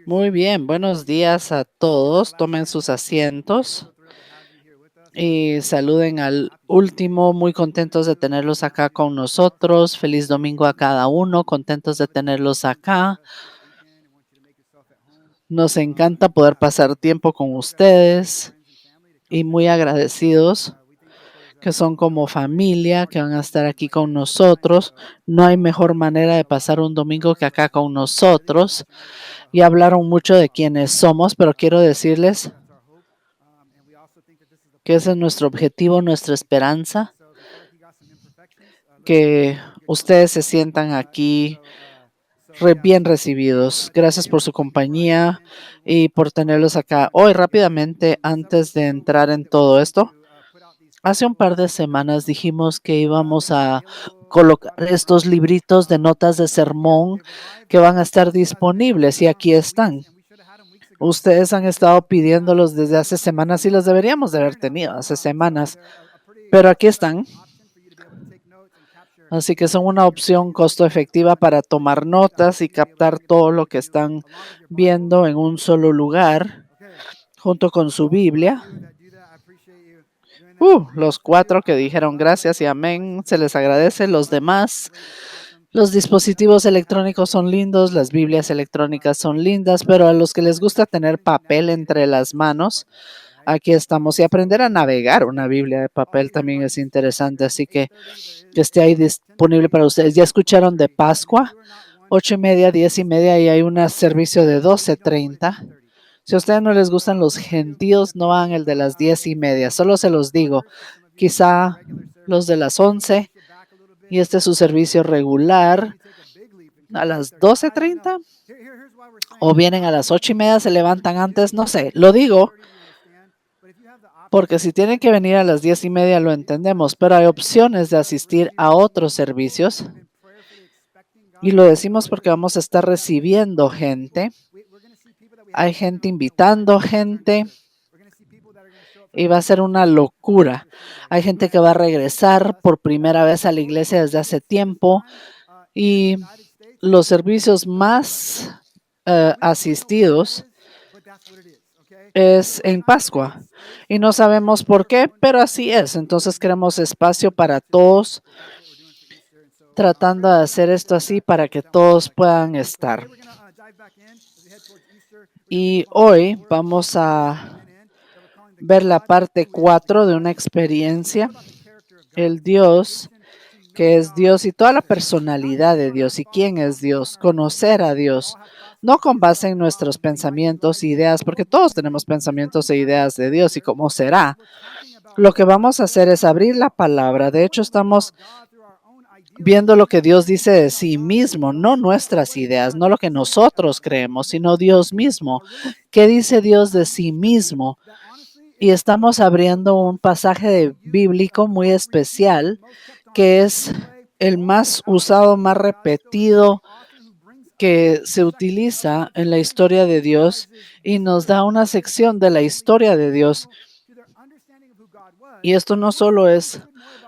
Muy bien, buenos días a todos. Tomen sus asientos y saluden al último. Muy contentos de tenerlos acá con nosotros. Feliz domingo a cada uno. Contentos de tenerlos acá. Nos encanta poder pasar tiempo con ustedes y muy agradecidos que son como familia, que van a estar aquí con nosotros. No hay mejor manera de pasar un domingo que acá con nosotros. Y hablaron mucho de quiénes somos, pero quiero decirles que ese es nuestro objetivo, nuestra esperanza, que ustedes se sientan aquí bien recibidos. Gracias por su compañía y por tenerlos acá. Hoy, rápidamente, antes de entrar en todo esto, hace un par de semanas dijimos que íbamos a colocar estos libritos de notas de sermón que van a estar disponibles y aquí están. Ustedes han estado pidiéndolos desde hace semanas y los deberíamos de haber tenido hace semanas, pero aquí están. Así que son una opción costo efectiva para tomar notas y captar todo lo que están viendo en un solo lugar, junto con su Biblia. Los 4 que dijeron gracias y amén, se les agradece. Los demás, los dispositivos electrónicos son lindos, las Biblias electrónicas son lindas, pero a los que les gusta tener papel entre las manos, aquí estamos. Y aprender a navegar una Biblia de papel también es interesante, así que esté ahí disponible para ustedes. ¿Ya escucharon de Pascua? 8:30, 10:30 y hay un servicio de 12:30. Si a ustedes no les gustan los gentíos, no hagan el de las 10:30. Solo se los digo, quizá los de las 11 y este es su servicio regular a las 12:30 o vienen a las 8:30, se levantan antes, no sé, lo digo porque si tienen que venir a las 10:30 lo entendemos, pero hay opciones de asistir a otros servicios y lo decimos porque vamos a estar recibiendo gente. Hay gente invitando gente y va a ser una locura. Hay gente que va a regresar por primera vez a la iglesia desde hace tiempo y los servicios más asistidos es en Pascua y no sabemos por qué, pero así es. Entonces queremos espacio para todos, tratando de hacer esto así para que todos puedan estar. Y hoy vamos a ver la parte 4 de una experiencia, el Dios que es Dios y toda la personalidad de Dios y quién es Dios, conocer a Dios, no con base en nuestros pensamientos e ideas, porque todos tenemos pensamientos e ideas de Dios y cómo será. Lo que vamos a hacer es abrir la palabra. De hecho, estamos viendo lo que Dios dice de sí mismo, no nuestras ideas, no lo que nosotros creemos, sino Dios mismo. ¿Qué dice Dios de sí mismo? Y estamos abriendo un pasaje bíblico muy especial que es el más usado, más repetido que se utiliza en la historia de Dios y nos da una sección de la historia de Dios. Y esto no solo es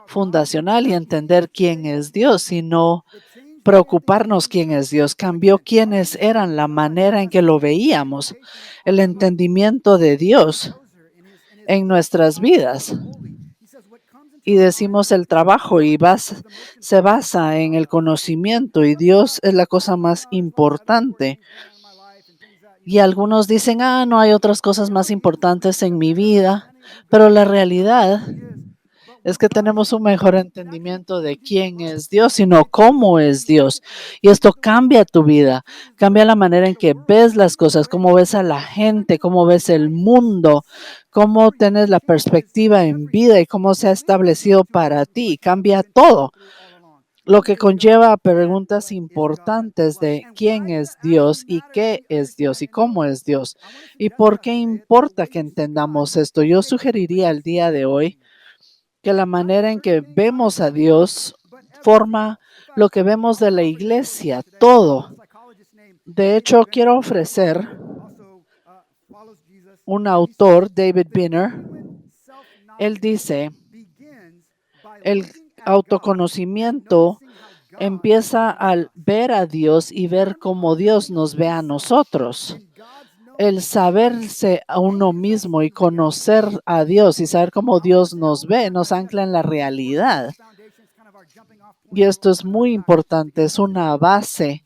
fundacional y entender quién es Dios, sino preocuparnos quién es Dios. Cambió quiénes eran, la manera en que lo veíamos, el entendimiento de Dios en nuestras vidas. Y decimos el trabajo y se basa en el conocimiento y Dios es la cosa más importante. Y algunos dicen, no hay otras cosas más importantes en mi vida, pero la realidad es que tenemos un mejor entendimiento de quién es Dios, sino cómo es Dios. Y esto cambia tu vida, cambia la manera en que ves las cosas, cómo ves a la gente, cómo ves el mundo, cómo tienes la perspectiva en vida y cómo se ha establecido para ti. Cambia todo, lo que conlleva preguntas importantes de quién es Dios y qué es Dios y cómo es Dios y por qué importa que entendamos esto. Yo sugeriría el día de hoy que la manera en que vemos a Dios forma lo que vemos de la iglesia, todo. De hecho, quiero ofrecer un autor, David Benner. Él dice, el autoconocimiento empieza al ver a Dios y ver cómo Dios nos ve a nosotros. El saberse a uno mismo y conocer a Dios y saber cómo Dios nos ve nos ancla en la realidad. Y esto es muy importante, es una base.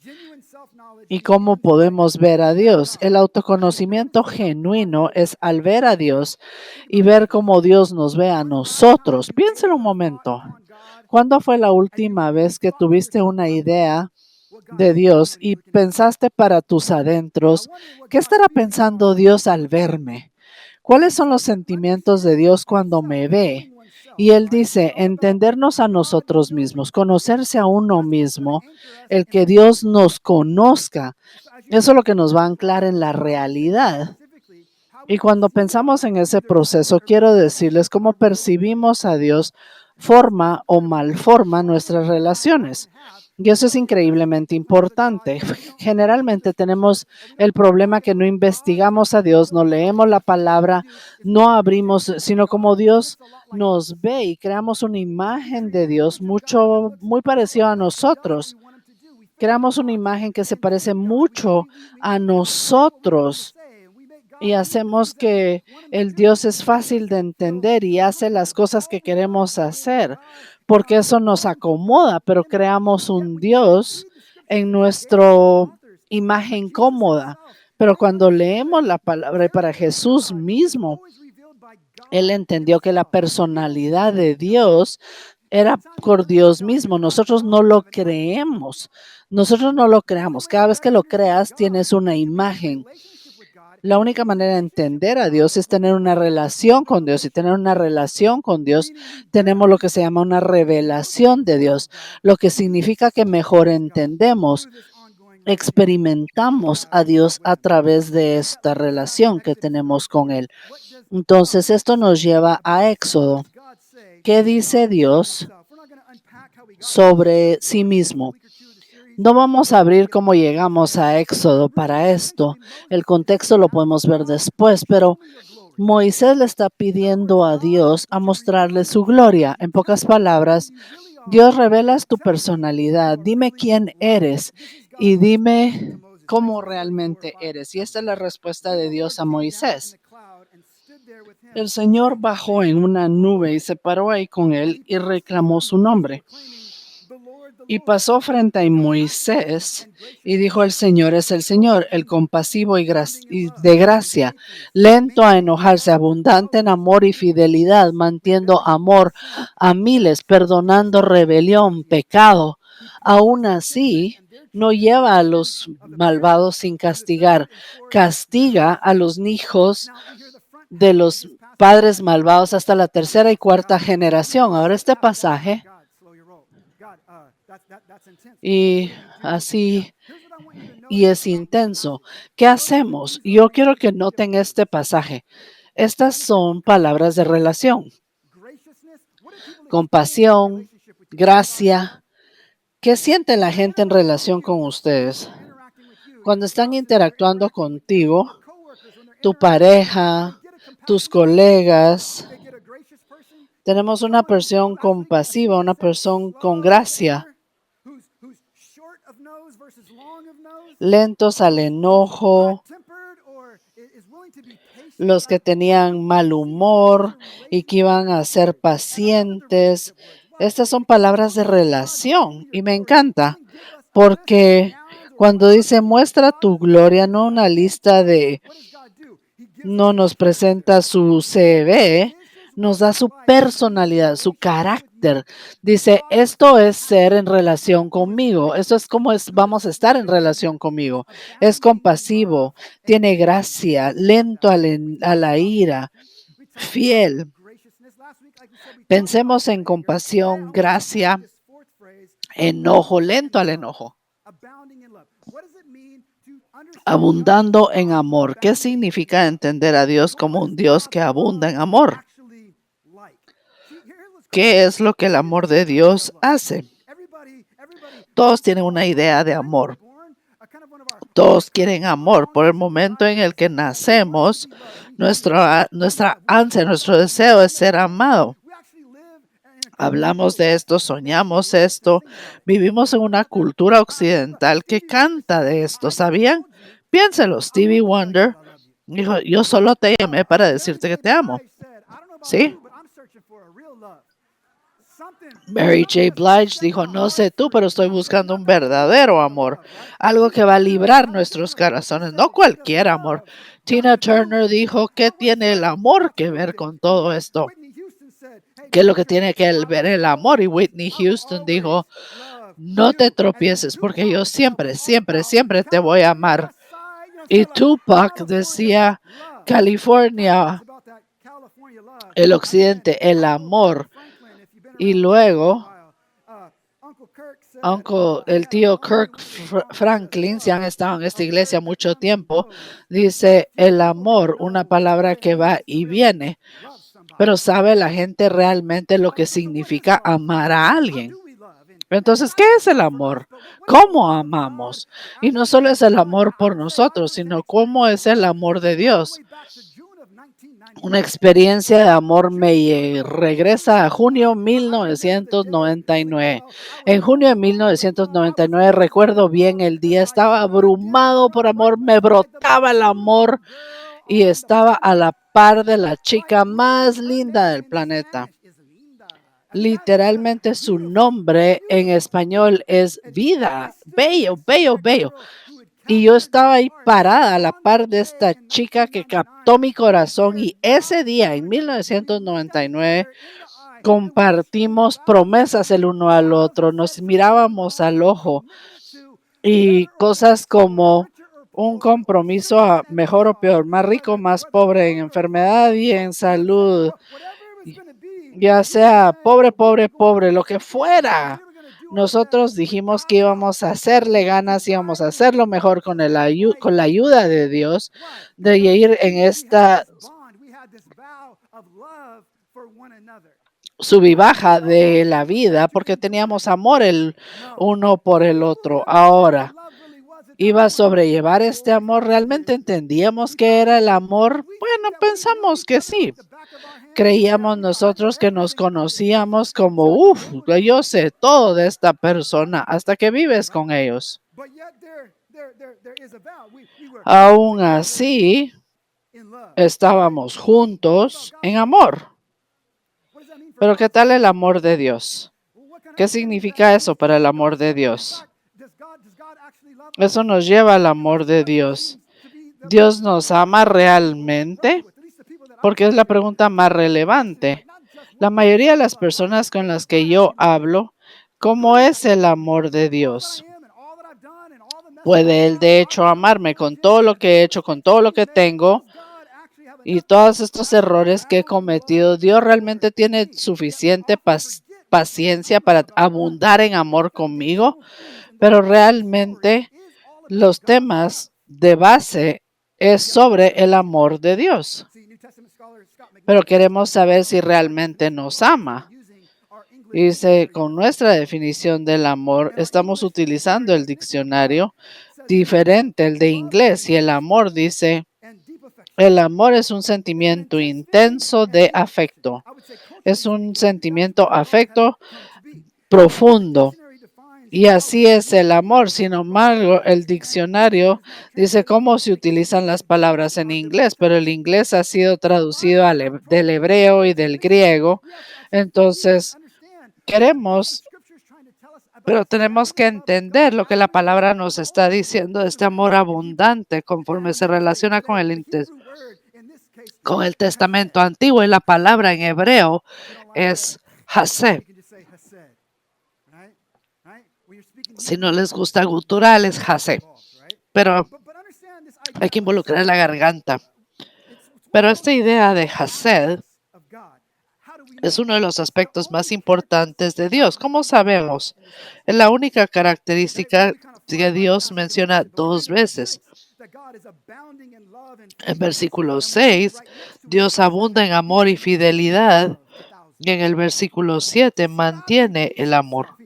¿Y cómo podemos ver a Dios? El autoconocimiento genuino es al ver a Dios y ver cómo Dios nos ve a nosotros. Piénselo un momento. ¿Cuándo fue la última vez que tuviste una idea de Dios y pensaste para tus adentros, ¿qué estará pensando Dios al verme? ¿Cuáles son los sentimientos de Dios cuando me ve? Y Él dice, entendernos a nosotros mismos, conocerse a uno mismo, el que Dios nos conozca. Eso es lo que nos va a anclar en la realidad. Y cuando pensamos en ese proceso, quiero decirles cómo percibimos a Dios forma o malforma nuestras relaciones. Y eso es increíblemente importante. Generalmente tenemos el problema que no investigamos a Dios, no leemos la palabra, no abrimos, sino como Dios nos ve y creamos una imagen de Dios muy parecida a nosotros. Creamos una imagen que se parece mucho a nosotros y hacemos que el Dios es fácil de entender y hace las cosas que queremos hacer, porque eso nos acomoda, pero creamos un Dios en nuestra imagen cómoda. Pero cuando leemos la palabra para Jesús mismo, Él entendió que la personalidad de Dios era por Dios mismo. Nosotros no lo creemos. Nosotros no lo creamos. Cada vez que lo creas, tienes una imagen. La única manera de entender a Dios es tener una relación con Dios y tener una relación con Dios tenemos lo que se llama una revelación de Dios, lo que significa que mejor entendemos, experimentamos a Dios a través de esta relación que tenemos con Él. Entonces esto nos lleva a Éxodo. ¿Qué dice Dios sobre sí mismo? No vamos a abrir cómo llegamos a Éxodo para esto. El contexto lo podemos ver después, pero Moisés le está pidiendo a Dios a mostrarle su gloria. En pocas palabras, Dios, revelas tu personalidad. Dime quién eres y dime cómo realmente eres. Y esta es la respuesta de Dios a Moisés. El Señor bajó en una nube y se paró ahí con él y reclamó su nombre. Y pasó frente a Moisés y dijo, el Señor es el Señor, el compasivo y de gracia, lento a enojarse, abundante en amor y fidelidad, manteniendo amor a miles, perdonando rebelión, pecado. Aún así, no lleva a los malvados sin castigar, castiga a los hijos de los padres malvados hasta la tercera y cuarta generación. Ahora este pasaje, y así, y es intenso. ¿Qué hacemos? Yo quiero que noten este pasaje. Estas son palabras de relación. Compasión, gracia. ¿Qué siente la gente en relación con ustedes? Cuando están interactuando contigo, tu pareja, tus colegas, tenemos una persona compasiva, una persona con gracia, lentos al enojo, los que tenían mal humor y que iban a ser pacientes. Estas son palabras de relación y me encanta porque cuando dice muestra tu gloria, no una lista de, no nos presenta su CV, nos da su personalidad, su carácter. Dice, esto es ser en relación conmigo. Esto es como vamos a estar en relación conmigo. Es compasivo, tiene gracia, lento a la ira, fiel. Pensemos en compasión, gracia, enojo, lento al enojo. Abundando en amor. ¿Qué significa entender a Dios como un Dios que abunda en amor? ¿Qué es lo que el amor de Dios hace? Todos tienen una idea de amor. Todos quieren amor. Por el momento en el que nacemos, nuestra ansia, nuestro deseo es ser amado. Hablamos de esto, soñamos esto, vivimos en una cultura occidental que canta de esto, ¿sabían? Piénselo, Stevie Wonder dijo, yo solo te llamé para decirte que te amo, ¿sí? Mary J. Blige dijo, no sé tú, pero estoy buscando un verdadero amor, algo que va a librar nuestros corazones, no cualquier amor. Tina Turner dijo, ¿qué tiene el amor que ver con todo esto? ¿Qué es lo que tiene que ver el amor? Y Whitney Houston dijo, no te tropieces porque yo siempre, siempre, siempre te voy a amar. Y Tupac decía, California, el occidente, el amor. Y luego, el tío Kirk Franklin, si han estado en esta iglesia mucho tiempo, dice, el amor, una palabra que va y viene. Pero ¿sabe la gente realmente lo que significa amar a alguien? Entonces, ¿qué es el amor? ¿Cómo amamos? Y no solo es el amor por nosotros, sino cómo es el amor de Dios. Una experiencia de amor me regresa a junio 1999. En junio de 1999, recuerdo bien el día, estaba abrumado por amor, me brotaba el amor y estaba a la par de la chica más linda del planeta. Literalmente su nombre en español es Vida. Bello, bello, bello. Y yo estaba ahí parada a la par de esta chica que captó mi corazón y ese día, en 1999, compartimos promesas el uno al otro, nos mirábamos al ojo y cosas como un compromiso a mejor o peor, más rico, más pobre, en enfermedad y en salud, ya sea pobre, pobre, pobre, lo que fuera. Nosotros dijimos que íbamos a hacerle ganas, íbamos a hacerlo mejor con con la ayuda de Dios, de ir en esta sub y baja de la vida, porque teníamos amor el uno por el otro. Ahora, ¿iba a sobrellevar este amor? ¿Realmente entendíamos que era el amor? Bueno, pensamos que sí. Creíamos nosotros que nos conocíamos como, uff, yo sé todo de esta persona hasta que vives con ellos. Aún así, estábamos juntos en amor. Pero ¿qué tal el amor de Dios? ¿Qué significa eso para el amor de Dios? Eso nos lleva al amor de Dios. ¿Dios nos ama realmente? Porque es la pregunta más relevante. La mayoría de las personas con las que yo hablo, ¿cómo es el amor de Dios? ¿Puede Él de hecho amarme con todo lo que he hecho, con todo lo que tengo y todos estos errores que he cometido? ¿Dios realmente tiene suficiente paciencia para abundar en amor conmigo? Pero realmente los temas de base es sobre el amor de Dios. Pero queremos saber si realmente nos ama. Dice, con nuestra definición del amor, estamos utilizando el diccionario diferente, el de inglés, y el amor dice, el amor es un sentimiento intenso de afecto. Es un sentimiento afecto profundo. Y así es el amor. Sin embargo, el diccionario dice cómo se utilizan las palabras en inglés, pero el inglés ha sido traducido del hebreo y del griego. Entonces, pero tenemos que entender lo que la palabra nos está diciendo de este amor abundante conforme se relaciona con el Testamento Antiguo, y la palabra en hebreo es hased. Si no les gusta gutural, es hased. Pero hay que involucrar la garganta. Pero esta idea de hased es uno de los aspectos más importantes de Dios. ¿Cómo sabemos? Es la única característica que Dios menciona dos veces. En versículo 6, Dios abunda en amor y fidelidad. Y en el versículo 7 mantiene el amor.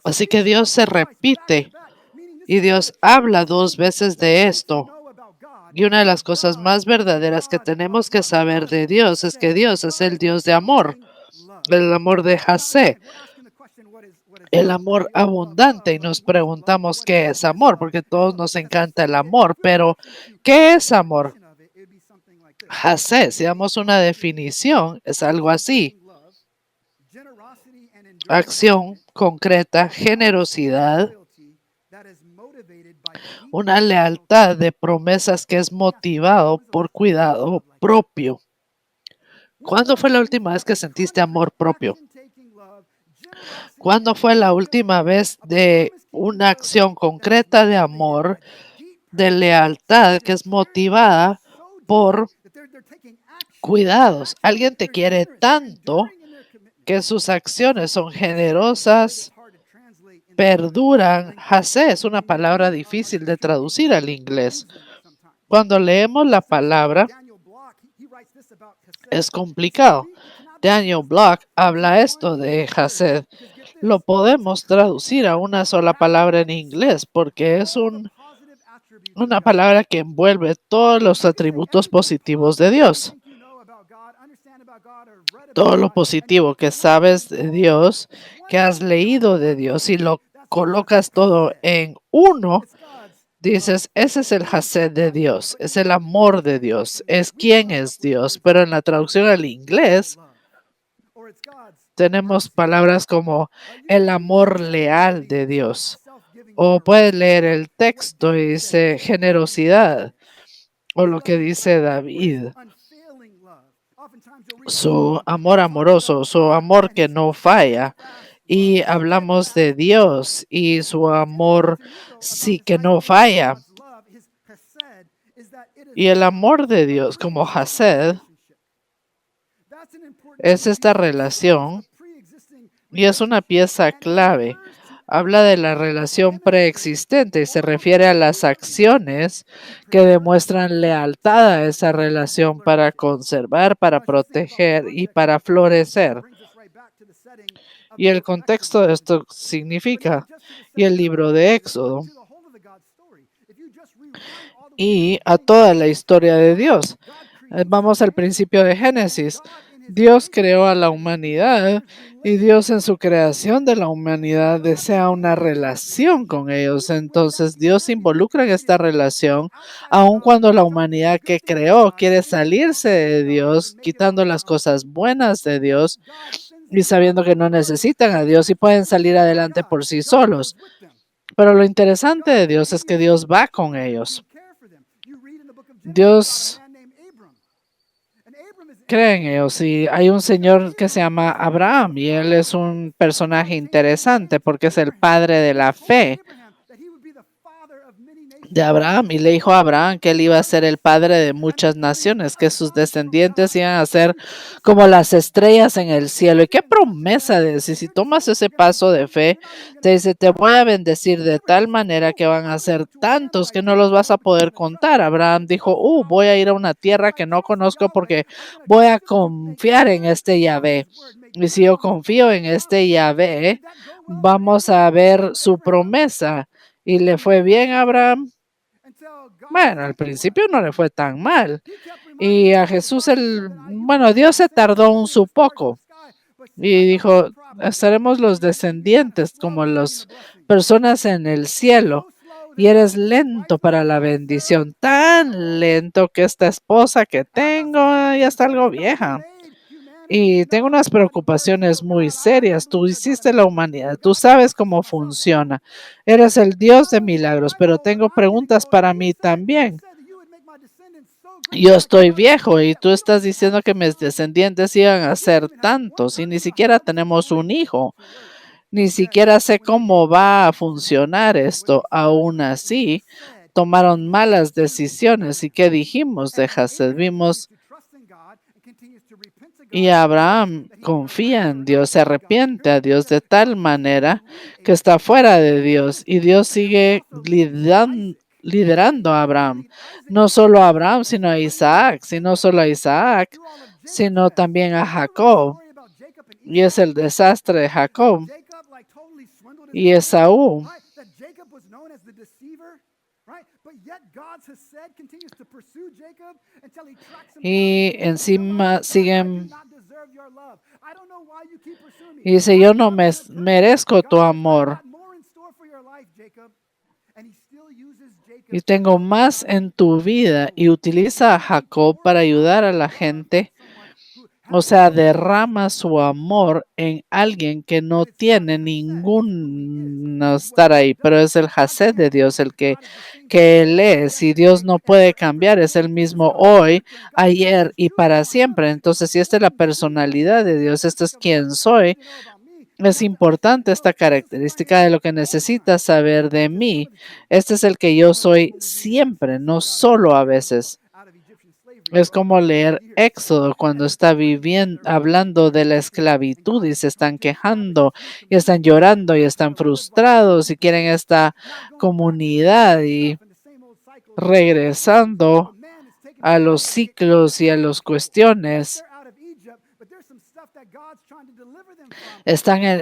Así que Dios se repite y Dios habla dos veces de esto. Y una de las cosas más verdaderas que tenemos que saber de Dios es que Dios es el Dios de amor. el amor de Hasé, el amor abundante. Y nos preguntamos qué es amor, porque a todos nos encanta el amor, pero ¿qué es amor? Hasé, si damos una definición, es algo así: acción concreta, generosidad, una lealtad de promesas que es motivado por cuidado propio. ¿Cuándo fue la última vez que sentiste amor propio? ¿Cuándo fue la última vez de una acción concreta de amor, de lealtad que es motivada por cuidados? Alguien te quiere tanto que sus acciones son generosas, perduran. Hasé es una palabra difícil de traducir al inglés. Cuando leemos la palabra es complicado. Daniel Block habla esto de Hased. Lo podemos traducir a una sola palabra en inglés porque es una palabra que envuelve todos los atributos positivos de Dios. Todo lo positivo que sabes de Dios, que has leído de Dios y lo colocas todo en uno, dices, ese es el Hased de Dios, es el amor de Dios, es quién es Dios. Pero en la traducción al inglés tenemos palabras como el amor leal de Dios. O puedes leer el texto y dice generosidad. O lo que dice David, su amor amoroso, su amor que no falla. Y hablamos de Dios y su amor sí que no falla. Y el amor de Dios como Hased es esta relación y es una pieza clave. Habla de la relación preexistente y se refiere a las acciones que demuestran lealtad a esa relación para conservar, para proteger y para florecer. Y el contexto de esto significa, y el libro de Éxodo, y a toda la historia de Dios. Vamos al principio de Génesis. Dios creó a la humanidad y Dios en su creación de la humanidad desea una relación con ellos. Entonces Dios se involucra en esta relación, aun cuando la humanidad que creó quiere salirse de Dios, quitando las cosas buenas de Dios y sabiendo que no necesitan a Dios y pueden salir adelante por sí solos. Pero lo interesante de Dios es que Dios va con ellos. Dios cree en ellos y hay un señor que se llama Abraham y él es un personaje interesante porque es el padre de la fe de Abraham y le dijo a Abraham que él iba a ser el padre de muchas naciones, que sus descendientes iban a ser como las estrellas en el cielo. Y qué promesa de decir, si tomas ese paso de fe, te dice, te voy a bendecir de tal manera que van a ser tantos que no los vas a poder contar. Abraham dijo, voy a ir a una tierra que no conozco porque voy a confiar en este Yahvé. Y si yo confío en este Yahvé, vamos a ver su promesa. ¿Y le fue bien a Abraham? Bueno, al principio no le fue tan mal. Y a Jesús, bueno, Dios se tardó un poco y dijo, estaremos los descendientes como las personas en el cielo. Y eres lento para la bendición, tan lento que esta esposa que tengo ya está algo vieja. Y tengo unas preocupaciones muy serias. Tú hiciste la humanidad, tú sabes cómo funciona. Eres el Dios de milagros, pero tengo preguntas para mí también. Yo estoy viejo y tú estás diciendo que mis descendientes iban a ser tantos y ni siquiera tenemos un hijo. Ni siquiera sé cómo va a funcionar esto. Aún así, tomaron malas decisiones. ¿Y qué dijimos de Hased? Vimos y Abraham confía en Dios, se arrepiente a Dios de tal manera que está fuera de Dios y Dios sigue liderando a Abraham. No solo a Abraham, sino a Isaac, sino solo a Isaac, sino también a Jacob. Y es el desastre de Jacob y Esaú. Y encima siguen Y dice, yo no merezco tu amor y tengo más en tu vida. Y utiliza a Jacob para ayudar a la gente. O sea, derrama su amor en alguien que no tiene ningún estar ahí, pero es el Hased de Dios el que Él es, y Dios no puede cambiar, es el mismo hoy, ayer y para siempre. Entonces, si esta es la personalidad de Dios, esto es quién soy, es importante esta característica de lo que necesitas saber de mí. Este es el que yo soy siempre, no solo a veces. Es como leer Éxodo cuando está viviendo, hablando de la esclavitud y se están quejando y están llorando y están frustrados y quieren esta comunidad y regresando a los ciclos y a las cuestiones.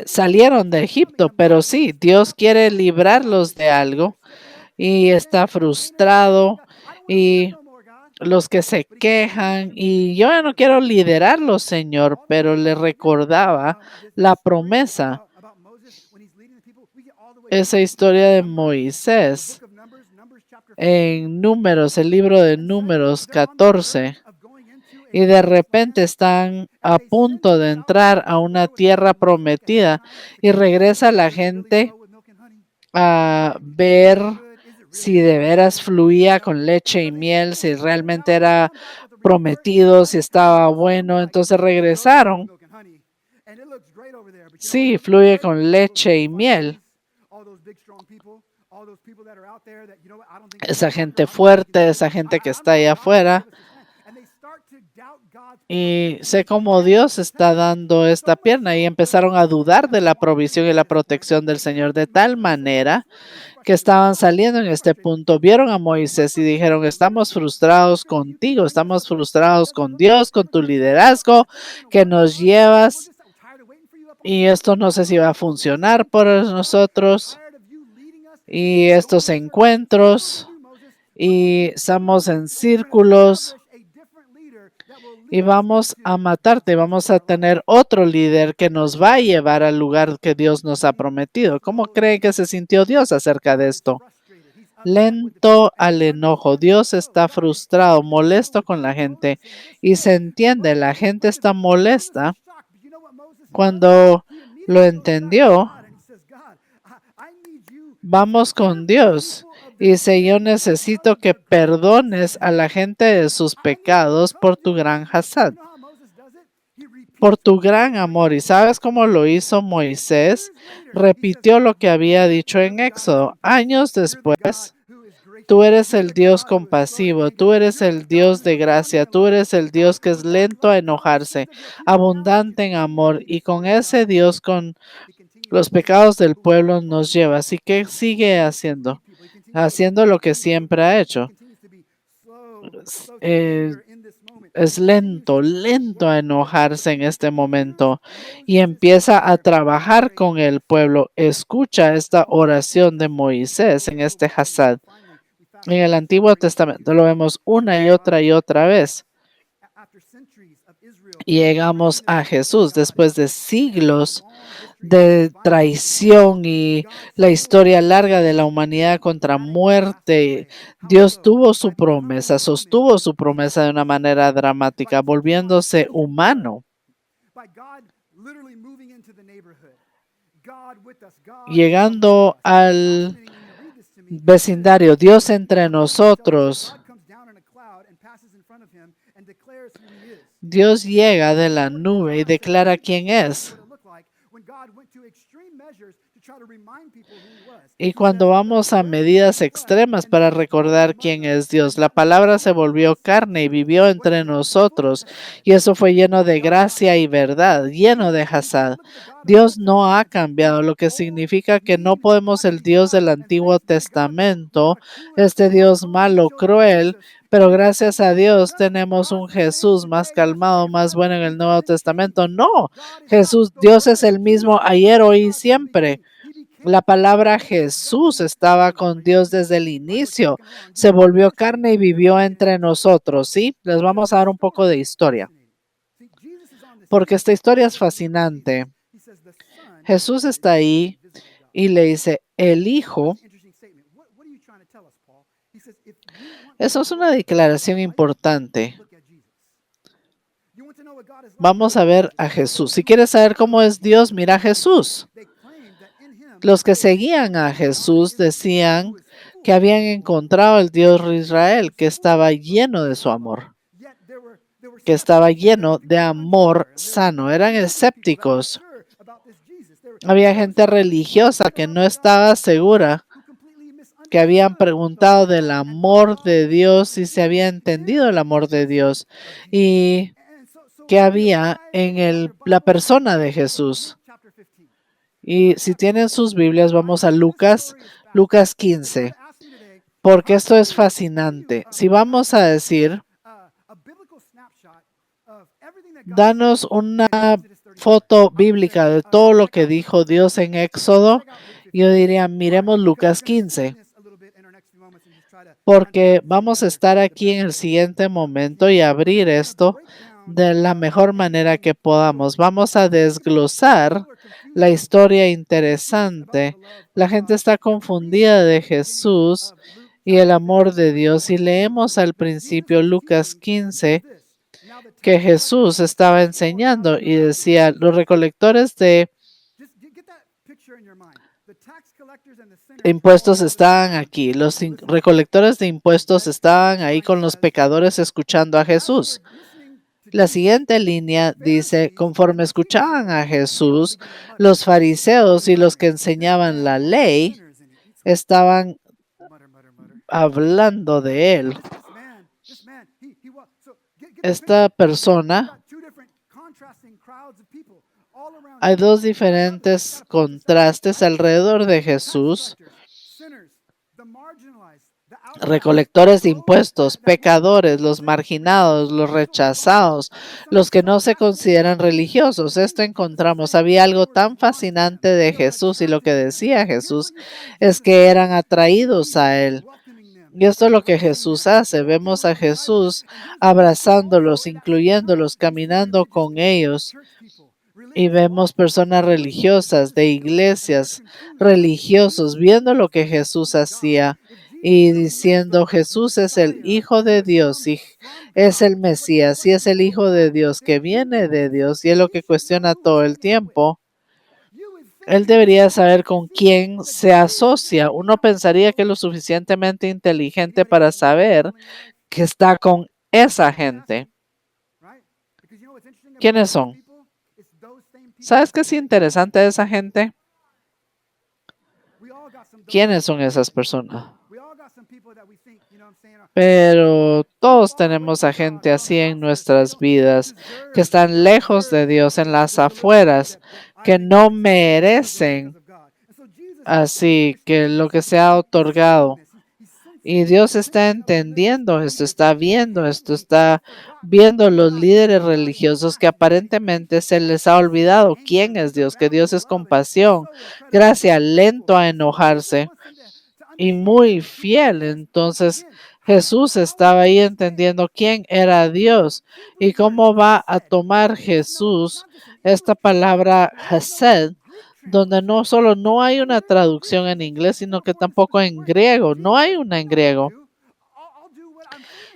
Salieron de Egipto, pero sí, Dios quiere librarlos de algo y está frustrado y los que se quejan, y yo ya no quiero liderarlos, Señor, pero le recordaba la promesa, esa historia de Moisés en Números, el libro de Números 14, y de repente están a punto de entrar a una tierra prometida y regresa la gente a ver si de veras fluía con leche y miel, si realmente era prometido, si estaba bueno. Entonces regresaron. Sí, fluye con leche y miel. Esa gente fuerte, esa gente que está allá afuera. Y sé cómo Dios está dando esta pierna y empezaron a dudar de la provisión y la protección del Señor de tal manera que estaban saliendo en este punto, vieron a Moisés y dijeron, estamos frustrados contigo, estamos frustrados con Dios, con tu liderazgo que nos llevas y esto no sé si va a funcionar por nosotros y estos encuentros y estamos en círculos y vamos a matarte, vamos a tener otro líder que nos va a llevar al lugar que Dios nos ha prometido. ¿Cómo cree que se sintió Dios acerca de esto? Lento al enojo. Dios está frustrado, molesto con la gente y se entiende, la gente está molesta. Cuando lo entendió, vamos con Dios y dice, yo necesito que perdones a la gente de sus pecados por tu gran hasad, por tu gran amor. ¿Y sabes cómo lo hizo Moisés? Repitió lo que había dicho en Éxodo. Años después, tú eres el Dios compasivo, tú eres el Dios de gracia, tú eres el Dios que es lento a enojarse, abundante en amor, y con ese Dios, con los pecados del pueblo nos lleva. Así que sigue haciendo, haciendo lo que siempre ha hecho. Es lento, lento a enojarse en este momento y empieza a trabajar con el pueblo. Escucha esta oración de Moisés en este Hasad. En el Antiguo Testamento lo vemos una y otra vez. Y llegamos a Jesús después de siglos de traición y la historia larga de la humanidad contra muerte. Dios tuvo su promesa, sostuvo su promesa de una manera dramática, volviéndose humano. Llegando al vecindario, Dios entre nosotros. Dios llega de la nube y declara quién es. Y cuando vamos a medidas extremas para recordar quién es Dios, la palabra se volvió carne y vivió entre nosotros. Y eso fue lleno de gracia y verdad, lleno de hasad. Dios no ha cambiado, lo que significa que no podemos el Dios del Antiguo Testamento, este Dios malo, cruel, pero gracias a Dios tenemos un Jesús más calmado, más bueno en el Nuevo Testamento. No, Jesús, Dios es el mismo ayer, hoy y siempre. La palabra Jesús estaba con Dios desde el inicio. Se volvió carne y vivió entre nosotros. ¿Sí? Les vamos a dar un poco de historia. porque esta historia es fascinante. Jesús está ahí y le dice, el Hijo. Eso es una declaración importante. Vamos a ver a Jesús. Si quieres saber cómo es Dios, mira a Jesús. Los que seguían a Jesús decían que habían encontrado el Dios de Israel, que estaba lleno de su amor, que estaba lleno de amor sano. Eran escépticos. Había gente religiosa que no estaba segura, que habían preguntado del amor de Dios, si se había entendido el amor de Dios y que había en la persona de Jesús. Y si tienen sus Biblias, vamos a Lucas 15, porque esto es fascinante. Si vamos a decir, danos una foto bíblica de todo lo que dijo Dios en Éxodo, yo diría, miremos Lucas 15. Porque vamos a estar aquí en el siguiente momento y abrir esto de la mejor manera que podamos. Vamos a desglosar la historia interesante. La gente está confundida de Jesús y el amor de Dios. Y leemos al principio Lucas 15, que Jesús estaba enseñando y decía, los recolectores de impuestos estaban aquí. Los recolectores de impuestos estaban ahí con los pecadores escuchando a Jesús. La siguiente línea dice, conforme escuchaban a Jesús, los fariseos y los que enseñaban la ley estaban hablando de él. Esta persona, hay dos diferentes contrastes alrededor de Jesús. Recolectores de impuestos, pecadores, los marginados, los rechazados, los que no se consideran religiosos. Esto encontramos. Había algo tan fascinante de Jesús y lo que decía Jesús es que eran atraídos a él. Y esto es lo que Jesús hace. Vemos a Jesús abrazándolos, incluyéndolos, caminando con ellos. Y vemos personas religiosas, de iglesias, religiosos, viendo lo que Jesús hacía y diciendo, Jesús es el Hijo de Dios y es el Mesías y es el Hijo de Dios que viene de Dios y es lo que cuestiona todo el tiempo. Él debería saber con quién se asocia. Uno pensaría que es lo suficientemente inteligente para saber que está con esa gente. ¿Quiénes son? ¿Sabes qué es interesante de esa gente? ¿Quiénes son esas personas? Pero todos tenemos a gente así en nuestras vidas, que están lejos de Dios, en las afueras, que no merecen así que lo que se ha otorgado. Y Dios está entendiendo esto, está viendo esto, está viendo los líderes religiosos que aparentemente se les ha olvidado quién es Dios, que Dios es compasión, gracia, lento a enojarse y muy fiel. Entonces Jesús estaba ahí entendiendo quién era Dios y cómo va a tomar Jesús esta palabra Hesed, donde no solo no hay una traducción en inglés, sino que tampoco en griego, no hay una en griego.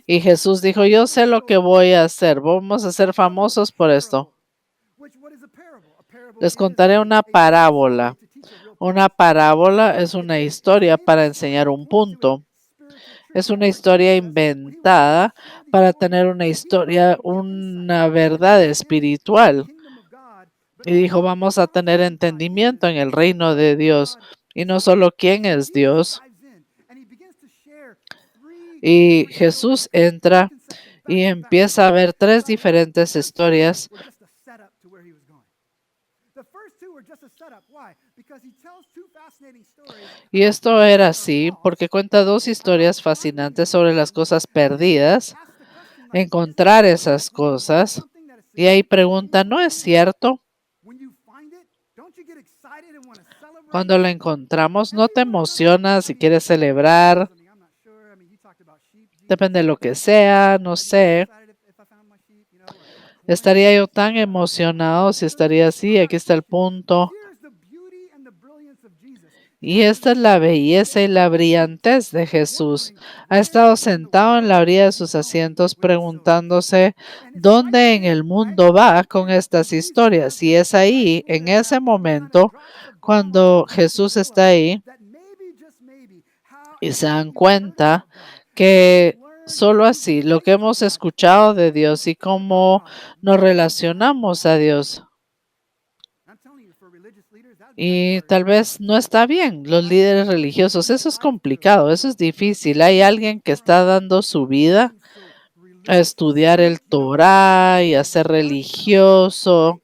Y Jesús dijo, yo sé lo que voy a hacer, vamos a ser famosos por esto. Les contaré una parábola. Una parábola es una historia para enseñar un punto. Es una historia inventada para tener una historia, una verdad espiritual. Y dijo, vamos a tener entendimiento en el reino de Dios. Y no solo quién es Dios. Y Jesús entra y empieza a ver tres diferentes historias. Y esto era así porque cuenta dos historias fascinantes sobre las cosas perdidas, encontrar esas cosas. Y ahí pregunta, ¿no es cierto? Cuando lo encontramos, ¿no te emocionas si quieres celebrar? Depende de lo que sea, no sé. Estaría yo tan emocionado si estaría así. Aquí está el punto. Y esta es la belleza y la brillantez de Jesús. Ha estado sentado en la orilla de sus asientos preguntándose dónde en el mundo va con estas historias. Y es ahí, en ese momento, cuando Jesús está ahí y se dan cuenta que solo así, lo que hemos escuchado de Dios y cómo nos relacionamos a Dios. Y tal vez no está bien, los líderes religiosos, eso es complicado, eso es difícil. Hay alguien que está dando su vida a estudiar el Torah y a ser religioso,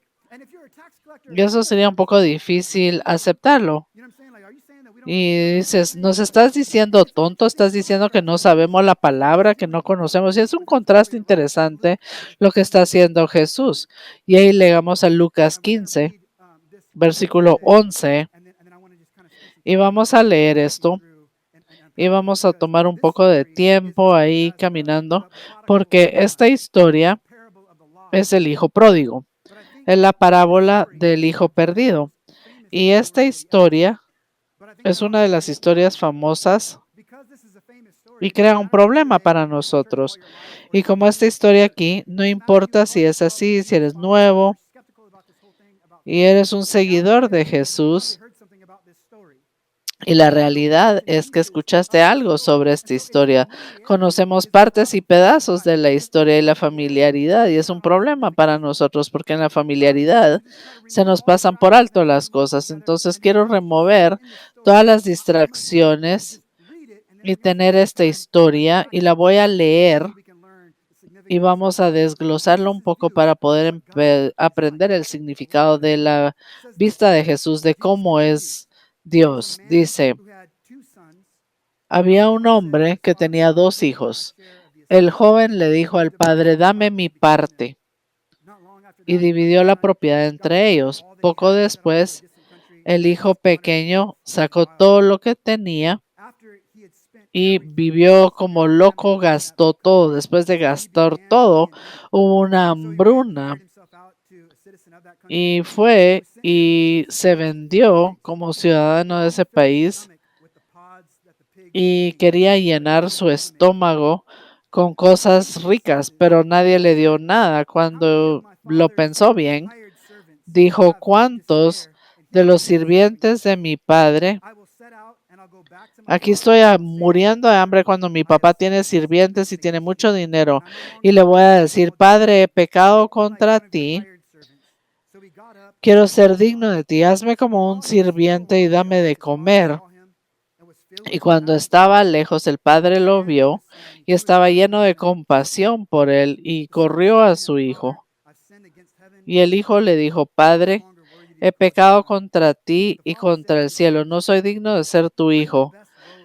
y eso sería un poco difícil aceptarlo. Y dices, nos estás diciendo tonto, estás diciendo que no sabemos la palabra, que no conocemos. Y es un contraste interesante lo que está haciendo Jesús. Y ahí llegamos a Lucas 15, versículo 11. Y vamos a leer esto y vamos a tomar un poco de tiempo ahí caminando, porque esta historia es el hijo pródigo, es la parábola del hijo perdido. Y esta historia es una de las historias famosas y crea un problema para nosotros. Y como esta historia aquí, no importa si es así, si eres nuevo y eres un seguidor de Jesús, y la realidad es que escuchaste algo sobre esta historia. Conocemos partes y pedazos de la historia y la familiaridad, y es un problema para nosotros porque en la familiaridad se nos pasan por alto las cosas. Entonces quiero remover todas las distracciones y tener esta historia y la voy a leer y vamos a desglosarlo un poco para poder aprender el significado de la vista de Jesús, de cómo es Dios. Dice, había un hombre que tenía 2 hijos. El joven le dijo al padre, dame mi parte, y dividió la propiedad entre ellos. Poco después, el hijo pequeño sacó todo lo que tenía y vivió como loco, gastó todo. Después de gastar todo, hubo una hambruna y fue y se vendió como ciudadano de ese país y quería llenar su estómago con cosas ricas, pero nadie le dio nada. Cuando lo pensó bien, dijo, ¿cuántos de los sirvientes de mi padre? Aquí estoy muriendo de hambre cuando mi papá tiene sirvientes y tiene mucho dinero. Y le voy a decir, Padre, he pecado contra ti. Quiero ser digno de ti. Hazme como un sirviente y dame de comer. Y cuando estaba lejos, el padre lo vio y estaba lleno de compasión por él y corrió a su hijo. Y el hijo le dijo, Padre, he pecado contra ti y contra el cielo. No soy digno de ser tu hijo.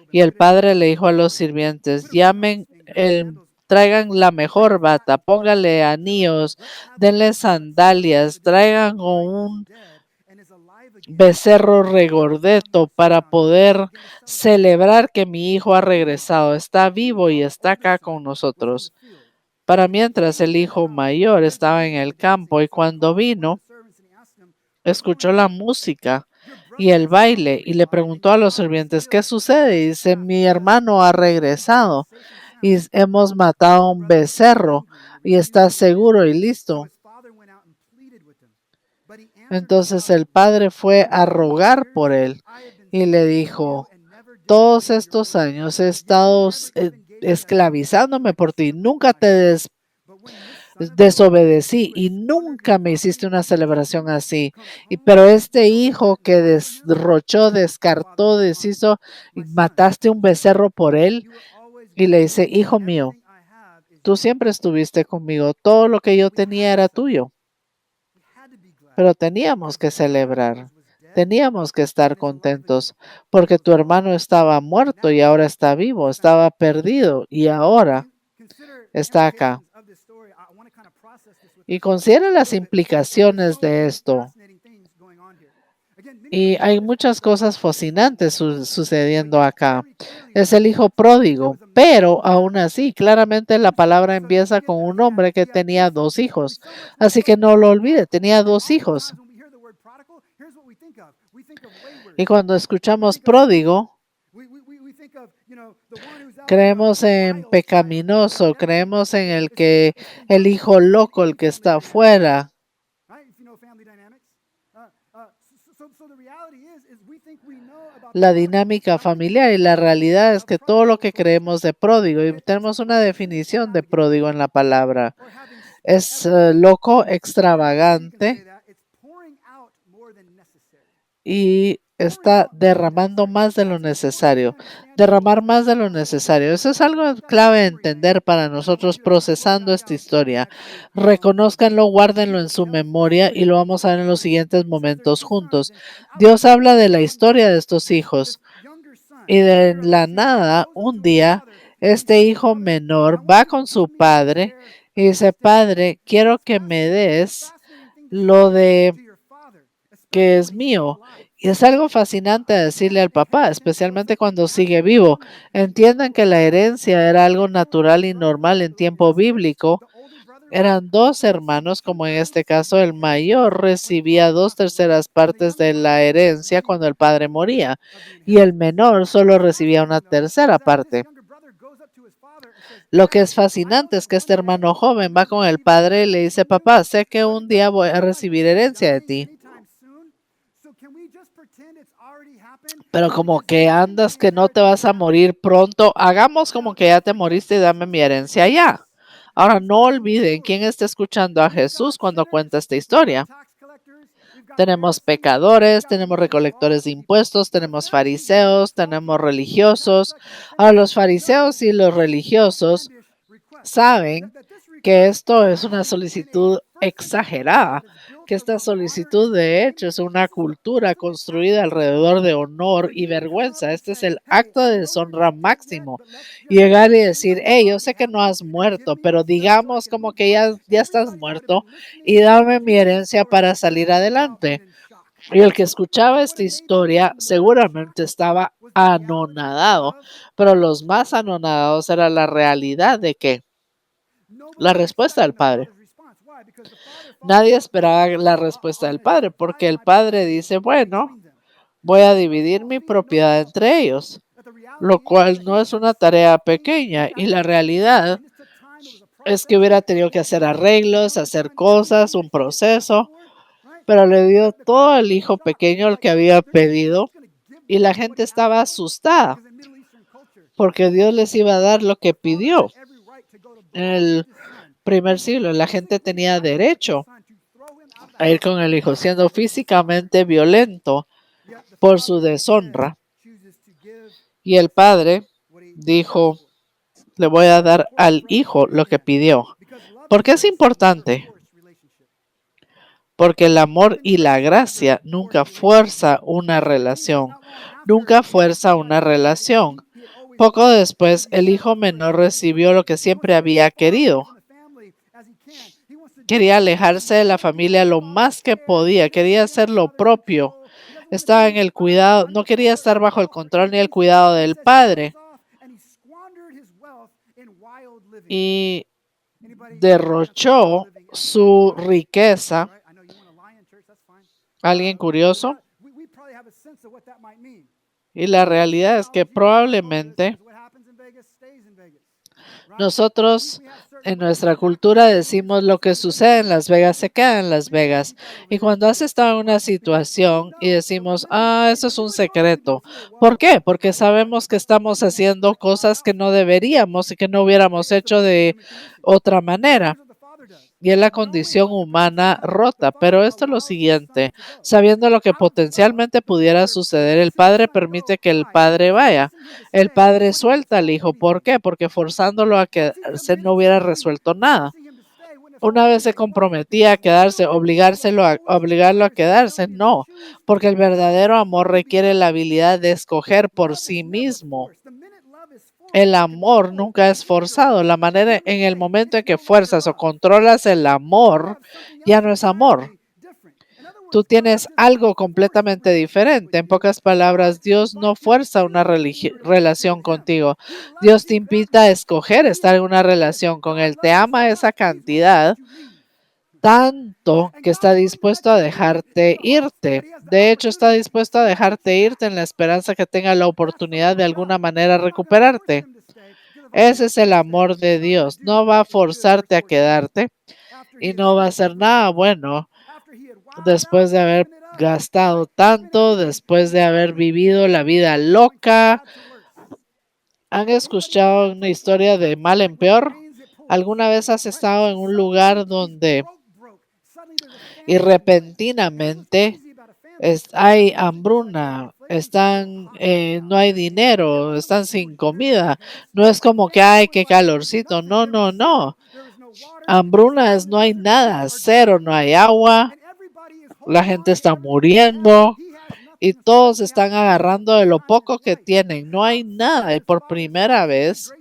Y el padre le dijo a los sirvientes, traigan la mejor bata, póngale anillos, denle sandalias, traigan un becerro regordeto para poder celebrar que mi hijo ha regresado, está vivo y está acá con nosotros. Para mientras el hijo mayor estaba en el campo y cuando vino, escuchó la música y el baile y le preguntó a los sirvientes, ¿qué sucede? Y dice, mi hermano ha regresado y hemos matado un becerro y está seguro y listo. Entonces el padre fue a rogar por él y le dijo, todos estos años he estado esclavizándome por ti, nunca te desobedecí y nunca me hiciste una celebración así. Pero este hijo que derrochó, descartó, deshizo, y mataste un becerro por él y le dice, hijo mío, tú siempre estuviste conmigo, todo lo que yo tenía era tuyo. Pero teníamos que celebrar, teníamos que estar contentos porque tu hermano estaba muerto y ahora está vivo, estaba perdido y ahora está acá. Y considera las implicaciones de esto. Y hay muchas cosas fascinantes sucediendo acá. Es el hijo pródigo, pero aún así, claramente la palabra empieza con un hombre que tenía dos hijos. Así que no lo olvide, tenía dos hijos. Y cuando escuchamos pródigo, creemos en pecaminoso, creemos en el que el hijo loco, el que está afuera. La dinámica familiar y la realidad es que todo lo que creemos de pródigo, y tenemos una definición de pródigo en la palabra, es loco, extravagante y está derramando más de lo necesario. Derramar más de lo necesario. Eso es algo clave de entender para nosotros procesando esta historia. Reconózcanlo, guárdenlo en su memoria y lo vamos a ver en los siguientes momentos juntos. Dios habla de la historia de estos hijos y de la nada, un día, este hijo menor va con su padre y dice, padre, quiero que me des lo de que es mío. Y es algo fascinante decirle al papá, especialmente cuando sigue vivo. Entiendan que la herencia era algo natural y normal en tiempo bíblico. Eran dos hermanos, como en este caso el mayor recibía 2/3 partes de la herencia cuando el padre moría y el menor solo recibía una tercera parte. Lo que es fascinante es que este hermano joven va con el padre y le dice, papá, sé que un día voy a recibir herencia de ti. Pero como que andas que no te vas a morir pronto, hagamos como que ya te moriste y dame mi herencia ya. Ahora no olviden quién está escuchando a Jesús cuando cuenta esta historia. Tenemos pecadores, tenemos recolectores de impuestos, tenemos fariseos, tenemos religiosos. Ahora los fariseos y los religiosos saben que esto es una solicitud exagerada, que esta solicitud de hecho es una cultura construida alrededor de honor y vergüenza. Este es el acto de deshonra máximo. Llegar y decir, hey, yo sé que no has muerto, pero digamos como que ya estás muerto y dame mi herencia para salir adelante. Y el que escuchaba esta historia seguramente estaba anonadado, pero los más anonadados era la realidad de que la respuesta del padre. Nadie esperaba la respuesta del padre porque el padre dice, bueno, voy a dividir mi propiedad entre ellos, lo cual no es una tarea pequeña y la realidad es que hubiera tenido que hacer arreglos, hacer cosas, un proceso, pero le dio todo al hijo pequeño el que había pedido y la gente estaba asustada porque Dios les iba a dar lo que pidió. En el primer siglo la gente tenía derecho a ir con el hijo, siendo físicamente violento por su deshonra. Y el padre dijo, le voy a dar al hijo lo que pidió. ¿Por qué es importante? Porque el amor y la gracia nunca fuerza una relación. Nunca fuerza una relación. Poco después, el hijo menor recibió lo que siempre había querido. Quería alejarse de la familia lo más que podía. Quería hacer lo propio. Estaba en el cuidado. No quería estar bajo el control ni el cuidado del padre. Y derrochó su riqueza. ¿Alguien curioso? Y la realidad es que probablemente nosotros en nuestra cultura decimos lo que sucede en Las Vegas se queda en Las Vegas. Y cuando has estado en una situación y decimos, eso es un secreto. ¿Por qué? Porque sabemos que estamos haciendo cosas que no deberíamos y que no hubiéramos hecho de otra manera. Y es la condición humana rota. Pero esto es lo siguiente, sabiendo lo que potencialmente pudiera suceder, el padre permite que el padre vaya. El padre suelta al hijo. ¿Por qué? Porque forzándolo a quedarse no hubiera resuelto nada. Una vez se comprometía a quedarse, obligarlo a quedarse, no, porque el verdadero amor requiere la habilidad de escoger por sí mismo. El amor nunca es forzado. La manera en el momento en que fuerzas o controlas el amor, ya no es amor. Tú tienes algo completamente diferente. En pocas palabras, Dios no fuerza una relación contigo. Dios te invita a escoger estar en una relación con Él. Te ama a esa cantidad tanto que está dispuesto a dejarte irte. De hecho, está dispuesto a dejarte irte en la esperanza que tenga la oportunidad de alguna manera recuperarte. Ese es el amor de Dios. No va a forzarte a quedarte y no va a hacer nada bueno después de haber gastado tanto, después de haber vivido la vida loca. ¿Han escuchado una historia de mal en peor? ¿Alguna vez has estado en un lugar donde y repentinamente hay hambruna, no hay dinero, están sin comida? No es como que hay qué calorcito, no, no, no. Hambruna es no hay nada, cero, no hay agua, la gente está muriendo y todos están agarrando de lo poco que tienen, no hay nada y por primera vez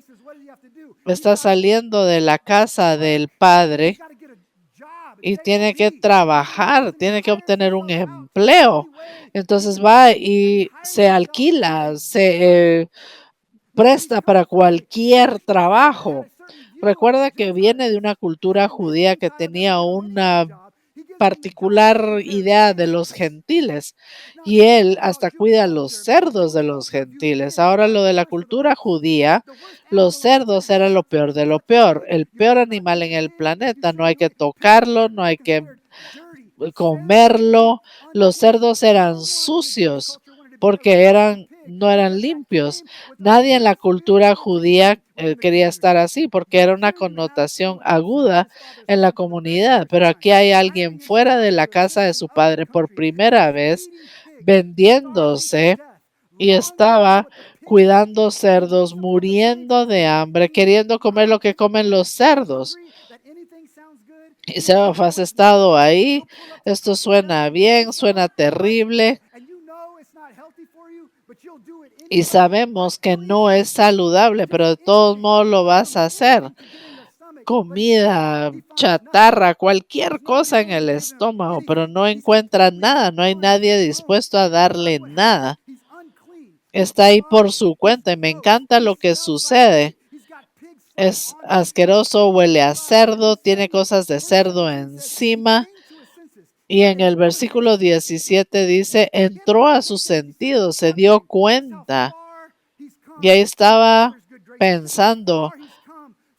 está saliendo de la casa del padre y tiene que trabajar, tiene que obtener un empleo. Entonces va y se alquila, se presta para cualquier trabajo. Recuerda que viene de una cultura judía que tenía una particular idea de los gentiles y él hasta cuida los cerdos de los gentiles. Ahora lo de la cultura judía, los cerdos eran lo peor de lo peor, el peor animal en el planeta, no hay que tocarlo, no hay que comerlo. Los cerdos eran sucios porque no eran limpios. Nadie en la cultura judía quería estar así porque era una connotación aguda en la comunidad. Pero aquí hay alguien fuera de la casa de su padre por primera vez vendiéndose y estaba cuidando cerdos, muriendo de hambre, queriendo comer lo que comen los cerdos. Y Sebas, has estado ahí, esto suena bien, suena terrible y sabemos que no es saludable, pero de todos modos lo vas a hacer. Comida, chatarra, cualquier cosa en el estómago, pero no encuentra nada, no hay nadie dispuesto a darle nada. Está ahí por su cuenta y me encanta lo que sucede. Es asqueroso, huele a cerdo, tiene cosas de cerdo encima. Y en el versículo 17 dice, entró a sus sentidos, se dio cuenta. Y ahí estaba pensando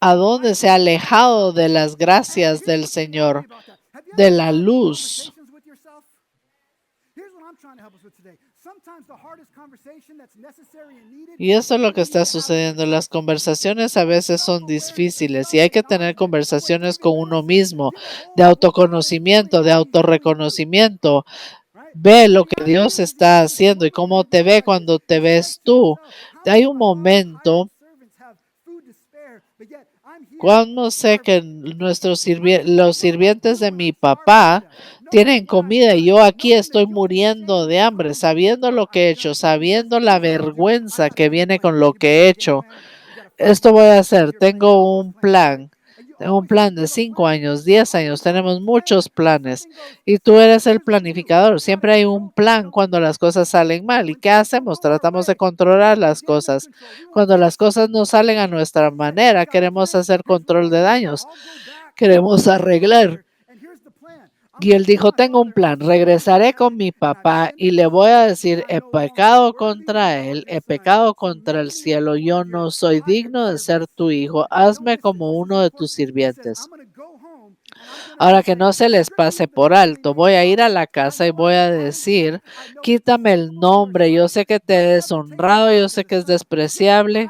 a dónde se ha alejado de las gracias del Señor, de la luz. Y eso es lo que está sucediendo. Las conversaciones a veces son difíciles y hay que tener conversaciones con uno mismo, de autoconocimiento, de autorreconocimiento. Ve lo que Dios está haciendo y cómo te ve cuando te ves tú. Hay un momento cuando sé que los sirvientes de mi papá tienen comida y yo aquí estoy muriendo de hambre, sabiendo lo que he hecho, sabiendo la vergüenza que viene con lo que he hecho. Esto voy a hacer. Tengo un plan. Tengo un plan de 5 años, 10 años. Tenemos muchos planes. Y tú eres el planificador. Siempre hay un plan cuando las cosas salen mal. ¿Y qué hacemos? Tratamos de controlar las cosas. Cuando las cosas no salen a nuestra manera, queremos hacer control de daños. Queremos arreglar. Y él dijo, tengo un plan, regresaré con mi papá y le voy a decir, he pecado contra él, he pecado contra el cielo, yo no soy digno de ser tu hijo, hazme como uno de tus sirvientes. Ahora que no se les pase por alto, voy a ir a la casa y voy a decir, quítame el nombre, yo sé que te he deshonrado, yo sé que es despreciable,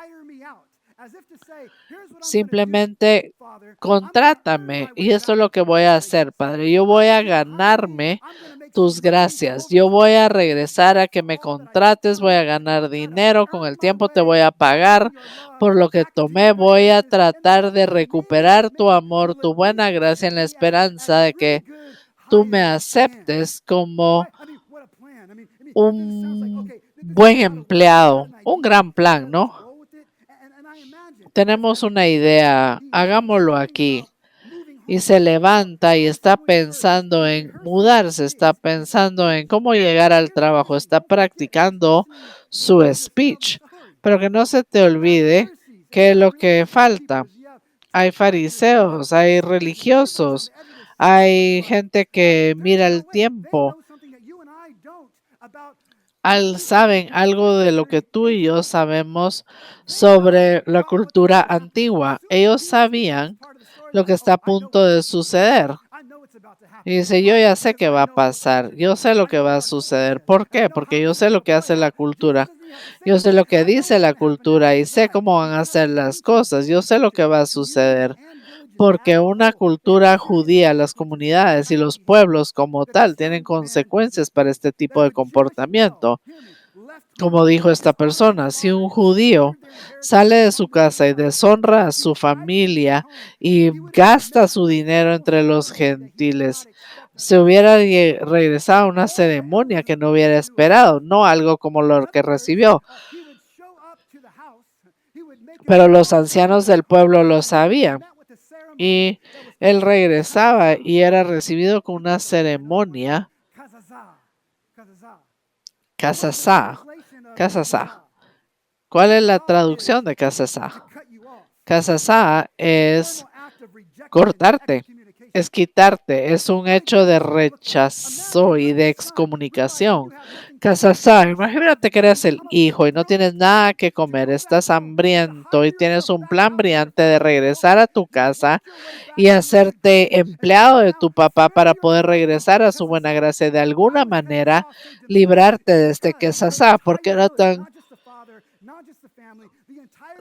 simplemente contrátame y esto es lo que voy a hacer, Padre. Yo voy a ganarme tus gracias. Yo voy a regresar a que me contrates, voy a ganar dinero, con el tiempo te voy a pagar por lo que tomé, voy a tratar de recuperar tu amor, tu buena gracia en la esperanza de que tú me aceptes como un buen empleado, un gran plan, ¿no? Tenemos una idea, hagámoslo aquí. y se levanta y está pensando en mudarse, está pensando en cómo llegar al trabajo, está practicando su speech. Pero que no se te olvide que lo que falta, hay fariseos, hay religiosos, hay gente que mira el tiempo, saben algo de lo que tú y yo sabemos sobre la cultura antigua. Ellos sabían lo que está a punto de suceder. Y dice, yo ya sé qué va a pasar, yo sé lo que va a suceder. ¿Por qué? Porque yo sé lo que hace la cultura, yo sé lo que dice la cultura y sé cómo van a hacer las cosas, yo sé lo que va a suceder. Porque una cultura judía, las comunidades y los pueblos como tal tienen consecuencias para este tipo de comportamiento. Como dijo esta persona, si un judío sale de su casa y deshonra a su familia y gasta su dinero entre los gentiles, se hubiera regresado a una ceremonia que no hubiera esperado, no algo como lo que recibió. Pero los ancianos del pueblo lo sabían y él regresaba y era recibido con una ceremonia, casasá, casasá. ¿Cuál es la traducción de casasá? Casasá es cortarte, es quitarte, es un hecho de rechazo y de excomunicación. Casasá, imagínate que eres el hijo y no tienes nada que comer, estás hambriento y tienes un plan brillante de regresar a tu casa y hacerte empleado de tu papá para poder regresar a su buena gracia de alguna manera, librarte de este Casasá, porque era tan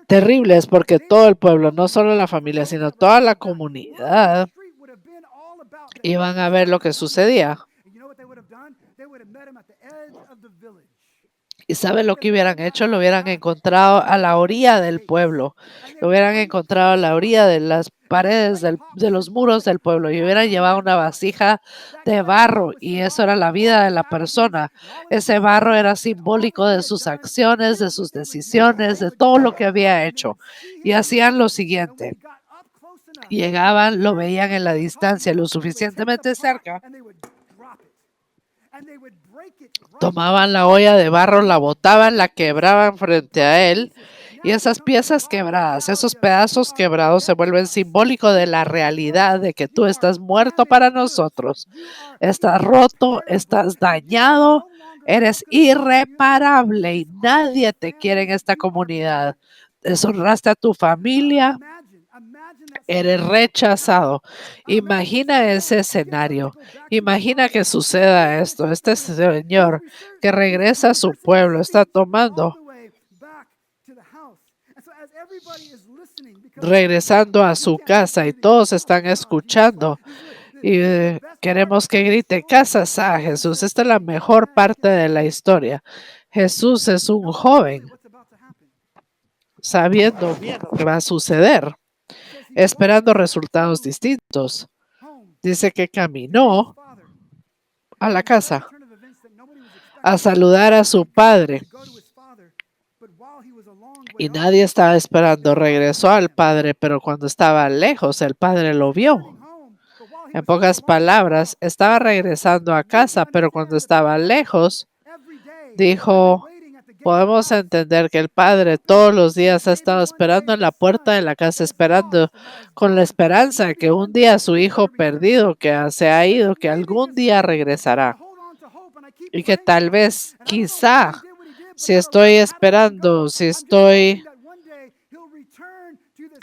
terrible, es porque todo el pueblo, no solo la familia, sino toda la comunidad, iban a ver lo que sucedía. ¿Y saben lo que hubieran hecho? Lo hubieran encontrado a la orilla del pueblo. Lo hubieran encontrado a la orilla de las paredes de los muros del pueblo y hubieran llevado una vasija de barro y eso era la vida de la persona. Ese barro era simbólico de sus acciones, de sus decisiones, de todo lo que había hecho. Y hacían lo siguiente. Llegaban, lo veían en la distancia, lo suficientemente cerca, tomaban la olla de barro, la botaban, la quebraban frente a él y esas piezas quebradas, esos pedazos quebrados se vuelven simbólico de la realidad de que tú estás muerto para nosotros, estás roto, estás dañado, eres irreparable y nadie te quiere en esta comunidad. Deshonraste a tu familia, eres rechazado. Imagina ese escenario. Imagina que suceda esto. Este señor que regresa a su pueblo está tomando, regresando a su casa y todos están escuchando. Y queremos que grite, casas a Jesús. Esta es la mejor parte de la historia. Jesús es un joven sabiendo bien lo que va a suceder, esperando resultados distintos. Dice que caminó a la casa a saludar a su padre y nadie estaba esperando. Regresó al padre, pero cuando estaba lejos, el padre lo vio. En pocas palabras, estaba regresando a casa, pero cuando estaba lejos, dijo, podemos entender que el padre todos los días ha estado esperando en la puerta de la casa, esperando con la esperanza de que un día su hijo perdido, que se ha ido, que algún día regresará. Y que tal vez, quizá, si estoy esperando, si estoy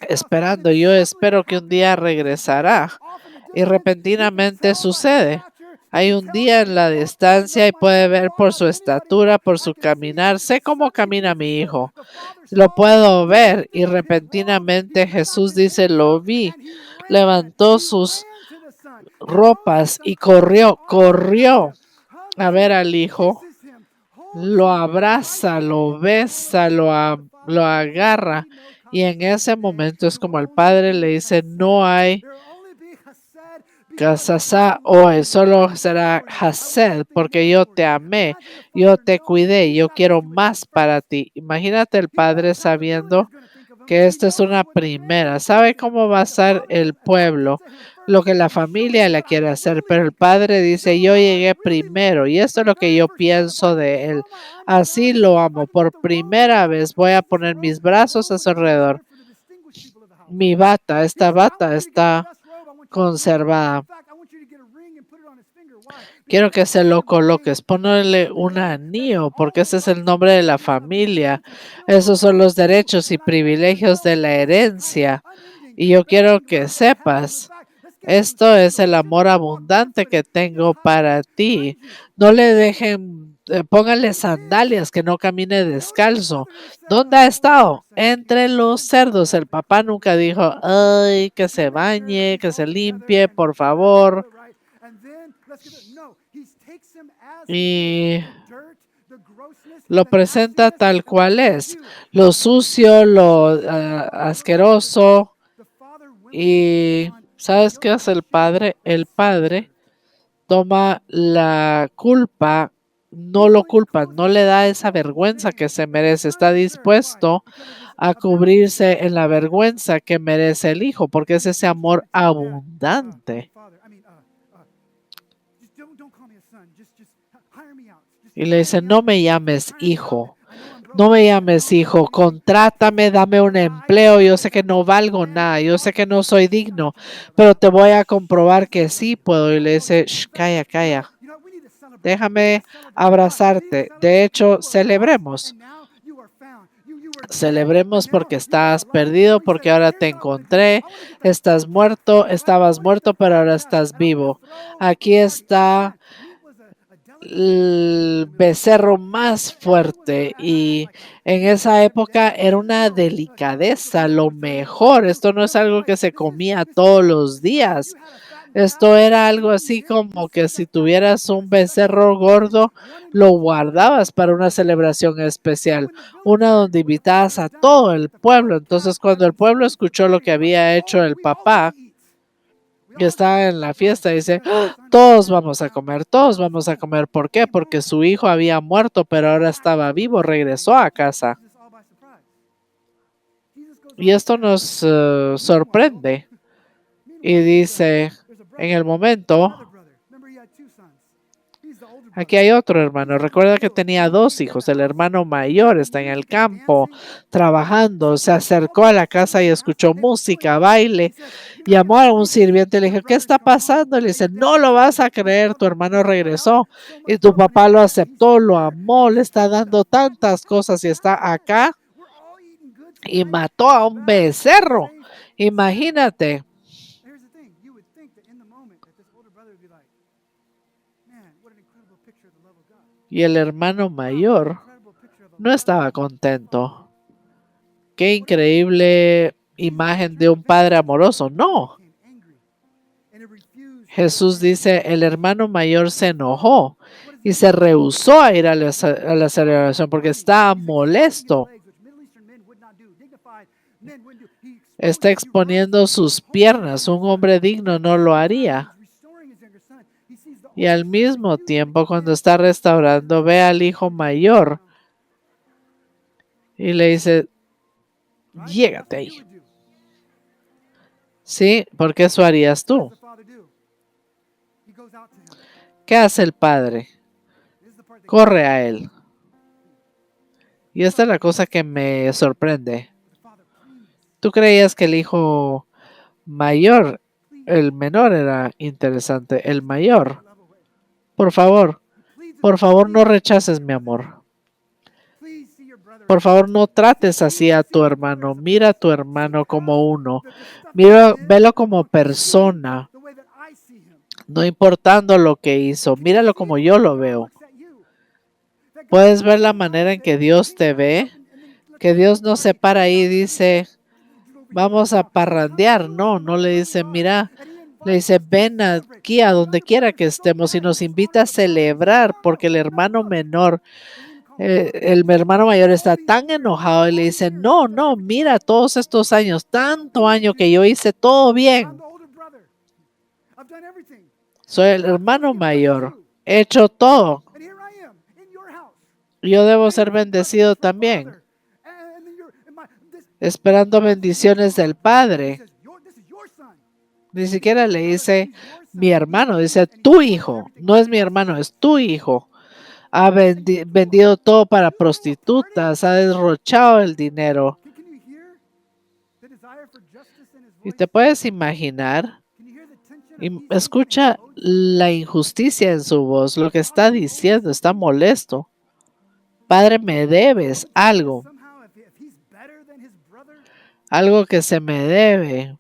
esperando, yo espero que un día regresará. Y repentinamente sucede. Hay un día en la distancia y puede ver por su estatura, por su caminar. Sé cómo camina mi hijo. Lo puedo ver y repentinamente Jesús dice, lo vi. Levantó sus ropas y corrió a ver al hijo. Lo abraza, lo besa, lo agarra. Y en ese momento es como el padre le dice, no hay Casasá hoy, solo será Hased, porque yo te amé, yo te cuidé, yo quiero más para ti. Imagínate el padre sabiendo que esta es una primera. ¿Sabe cómo va a ser el pueblo lo que la familia le quiere hacer, pero el padre dice, yo llegué primero y esto es lo que yo pienso de él. Así lo amo. Por primera vez voy a poner mis brazos a su alrededor. Mi bata, esta bata está conservada. Quiero que se lo coloques, ponle un anillo, porque ese es el nombre de la familia. Esos son los derechos y privilegios de la herencia. Y yo quiero que sepas, esto es el amor abundante que tengo para ti. No le dejen, póngale sandalias, que no camine descalzo. ¿Dónde ha estado? Entre los cerdos. El papá nunca dijo, ay, que se bañe, que se limpie, por favor. Y lo presenta tal cual es, lo sucio, lo asqueroso. Y ¿sabes qué hace el padre? El padre toma la culpa, no lo culpa, no le da esa vergüenza que se merece, está dispuesto a cubrirse en la vergüenza que merece el hijo, porque es ese amor abundante. Y le dice, no me llames hijo. No me llames hijo, contrátame, dame un empleo. Yo sé que no valgo nada, yo sé que no soy digno, pero te voy a comprobar que sí puedo. Y le dice, "Shh, calla, calla. Déjame abrazarte. De hecho, celebremos. Celebremos porque estás perdido, porque ahora te encontré. Estás muerto, estabas muerto, pero ahora estás vivo. Aquí está el becerro más fuerte y en esa época era una delicadeza, lo mejor. Esto no es algo que se comía todos los días. Esto era algo así como que si tuvieras un becerro gordo, lo guardabas para una celebración especial, una donde invitabas a todo el pueblo. Entonces, cuando el pueblo escuchó lo que había hecho el papá, que estaba en la fiesta, dice, "¡Ah! Todos vamos a comer, todos vamos a comer. ¿Por qué? Porque su hijo había muerto, pero ahora estaba vivo, regresó a casa. Y esto nos sorprende. Y dice, en el momento, aquí hay otro hermano. Recuerda que tenía dos hijos. El hermano mayor está en el campo trabajando. Se acercó a la casa y escuchó música, baile. Llamó a un sirviente y le dijo, ¿qué está pasando? Le dice, no lo vas a creer, tu hermano regresó y tu papá lo aceptó, lo amó, le está dando tantas cosas y está acá y mató a un becerro. Imagínate. Y el hermano mayor no estaba contento. Qué increíble imagen de un padre amoroso. No. Jesús dice, el hermano mayor se enojó y se rehusó a ir a la celebración porque estaba molesto. Está exponiendo sus piernas. Un hombre digno no lo haría. Y al mismo tiempo, cuando está restaurando, ve al hijo mayor y le dice, llégate ahí. Sí, porque eso harías tú. ¿Qué hace el padre? Corre a él. Y esta es la cosa que me sorprende. ¿Tú creías que el hijo mayor, el menor era interesante? El mayor. Por favor no rechaces mi amor. Por favor, no trates así a tu hermano. Mira a tu hermano como uno. Mira, velo como persona, no importando lo que hizo. Míralo como yo lo veo. ¿Puedes ver la manera en que Dios te ve? Que Dios no se para ahí y dice, vamos a parrandear. No, no le dice, mira, le dice, ven aquí a donde quiera que estemos y nos invita a celebrar porque el hermano menor, el hermano mayor está tan enojado y le dice, no, no, mira todos estos años, tanto año que yo hice todo bien. Soy el hermano mayor, he hecho todo. Yo debo ser bendecido también, esperando bendiciones del Padre. Ni siquiera le dice mi hermano, dice tu hijo. No es mi hermano, es tu hijo. Ha vendido todo para prostitutas, ha derrochado el dinero. Y te puedes imaginar, escucha la injusticia en su voz, lo que está diciendo, está molesto. Padre, me debes algo, algo que se me debe.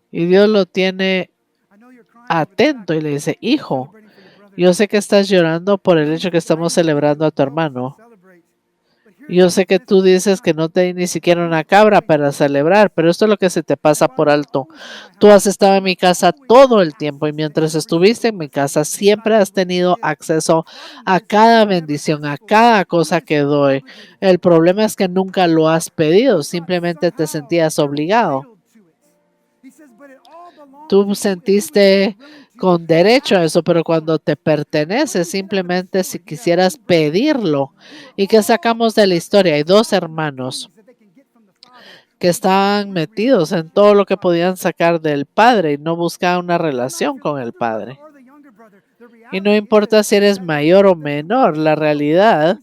Y Dios lo tiene atento y le dice, hijo, yo sé que estás llorando por el hecho que estamos celebrando a tu hermano. Yo sé que tú dices que no te di ni siquiera una cabra para celebrar, pero esto es lo que se te pasa por alto. Tú has estado en mi casa todo el tiempo y mientras estuviste en mi casa siempre has tenido acceso a cada bendición, a cada cosa que doy. El problema es que nunca lo has pedido, simplemente te sentías obligado. Tú sentiste con derecho a eso, pero cuando te pertenece, simplemente si quisieras pedirlo. ¿Y qué sacamos de la historia? Hay dos hermanos que estaban metidos en todo lo que podían sacar del padre y no buscaban una relación con el padre. Y no importa si eres mayor o menor, la realidad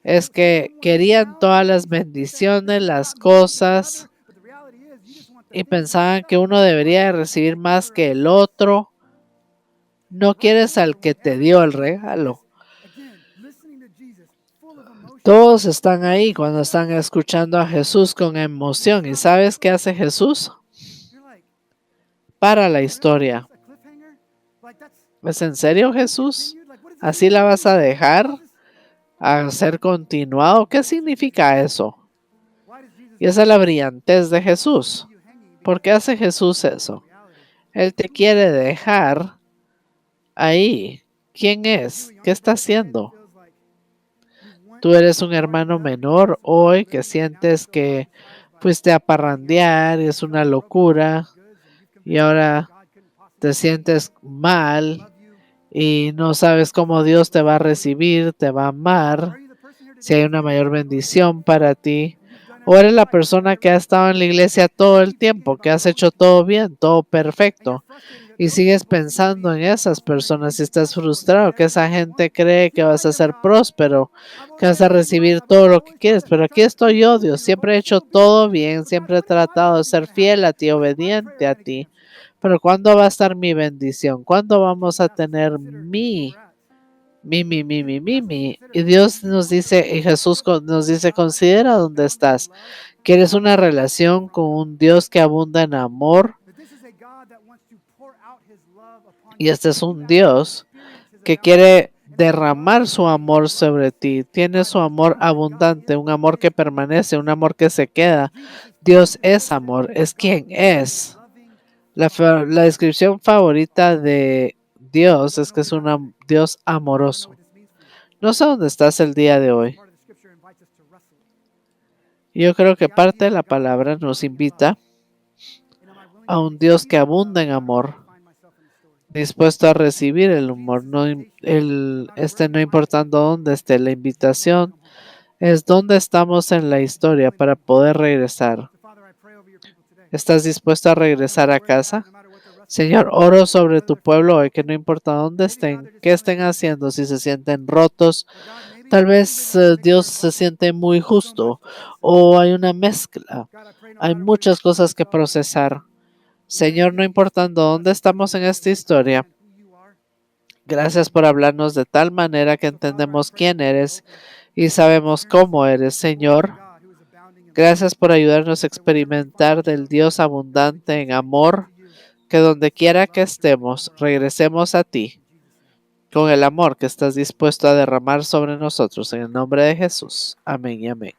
es que querían todas las bendiciones, las cosas, y pensaban que uno debería recibir más que el otro. No quieres al que te dio el regalo. Todos están ahí cuando están escuchando a Jesús con emoción. ¿Y sabes qué hace Jesús? Para la historia. ¿Es en serio, Jesús? ¿Así la vas a dejar a ser continuado? ¿Qué significa eso? Y esa es la brillantez de Jesús. ¿Por qué hace Jesús eso? Él te quiere dejar ahí. ¿Quién es? ¿Qué está haciendo? Tú eres un hermano menor hoy que sientes que fuiste a parrandear y es una locura y ahora te sientes mal y no sabes cómo Dios te va a recibir, te va a amar, si hay una mayor bendición para ti. O eres la persona que ha estado en la iglesia todo el tiempo, que has hecho todo bien, todo perfecto. Y sigues pensando en esas personas y estás frustrado, que esa gente cree que vas a ser próspero, que vas a recibir todo lo que quieres. Pero aquí estoy yo, Dios. Siempre he hecho todo bien, siempre he tratado de ser fiel a ti, obediente a ti. Pero ¿cuándo va a estar mi bendición? ¿Cuándo vamos a tener mi? Y Dios nos dice, y Jesús nos dice, considera dónde estás. ¿Quieres una relación con un Dios que abunda en amor? Y este es un Dios que quiere derramar su amor sobre ti. Tiene su amor abundante, un amor que permanece, un amor que se queda. Dios es amor, es quien es. La descripción favorita de Dios es que es un Dios amoroso. No sé dónde estás el día de hoy. Yo creo que parte de la palabra nos invita a un Dios que abunda en amor, dispuesto a recibir el humor, no importando dónde esté. La invitación es dónde estamos en la historia para poder regresar. ¿Estás dispuesto a regresar a casa? Señor, oro sobre tu pueblo hoy, que no importa dónde estén, qué estén haciendo, si se sienten rotos, tal vez Dios se siente muy justo o hay una mezcla. Hay muchas cosas que procesar. Señor, no importando dónde estamos en esta historia, gracias por hablarnos de tal manera que entendemos quién eres y sabemos cómo eres, Señor. Gracias por ayudarnos a experimentar del Dios abundante en amor, que donde quiera que estemos, regresemos a ti con el amor que estás dispuesto a derramar sobre nosotros. En el nombre de Jesús. Amén y amén.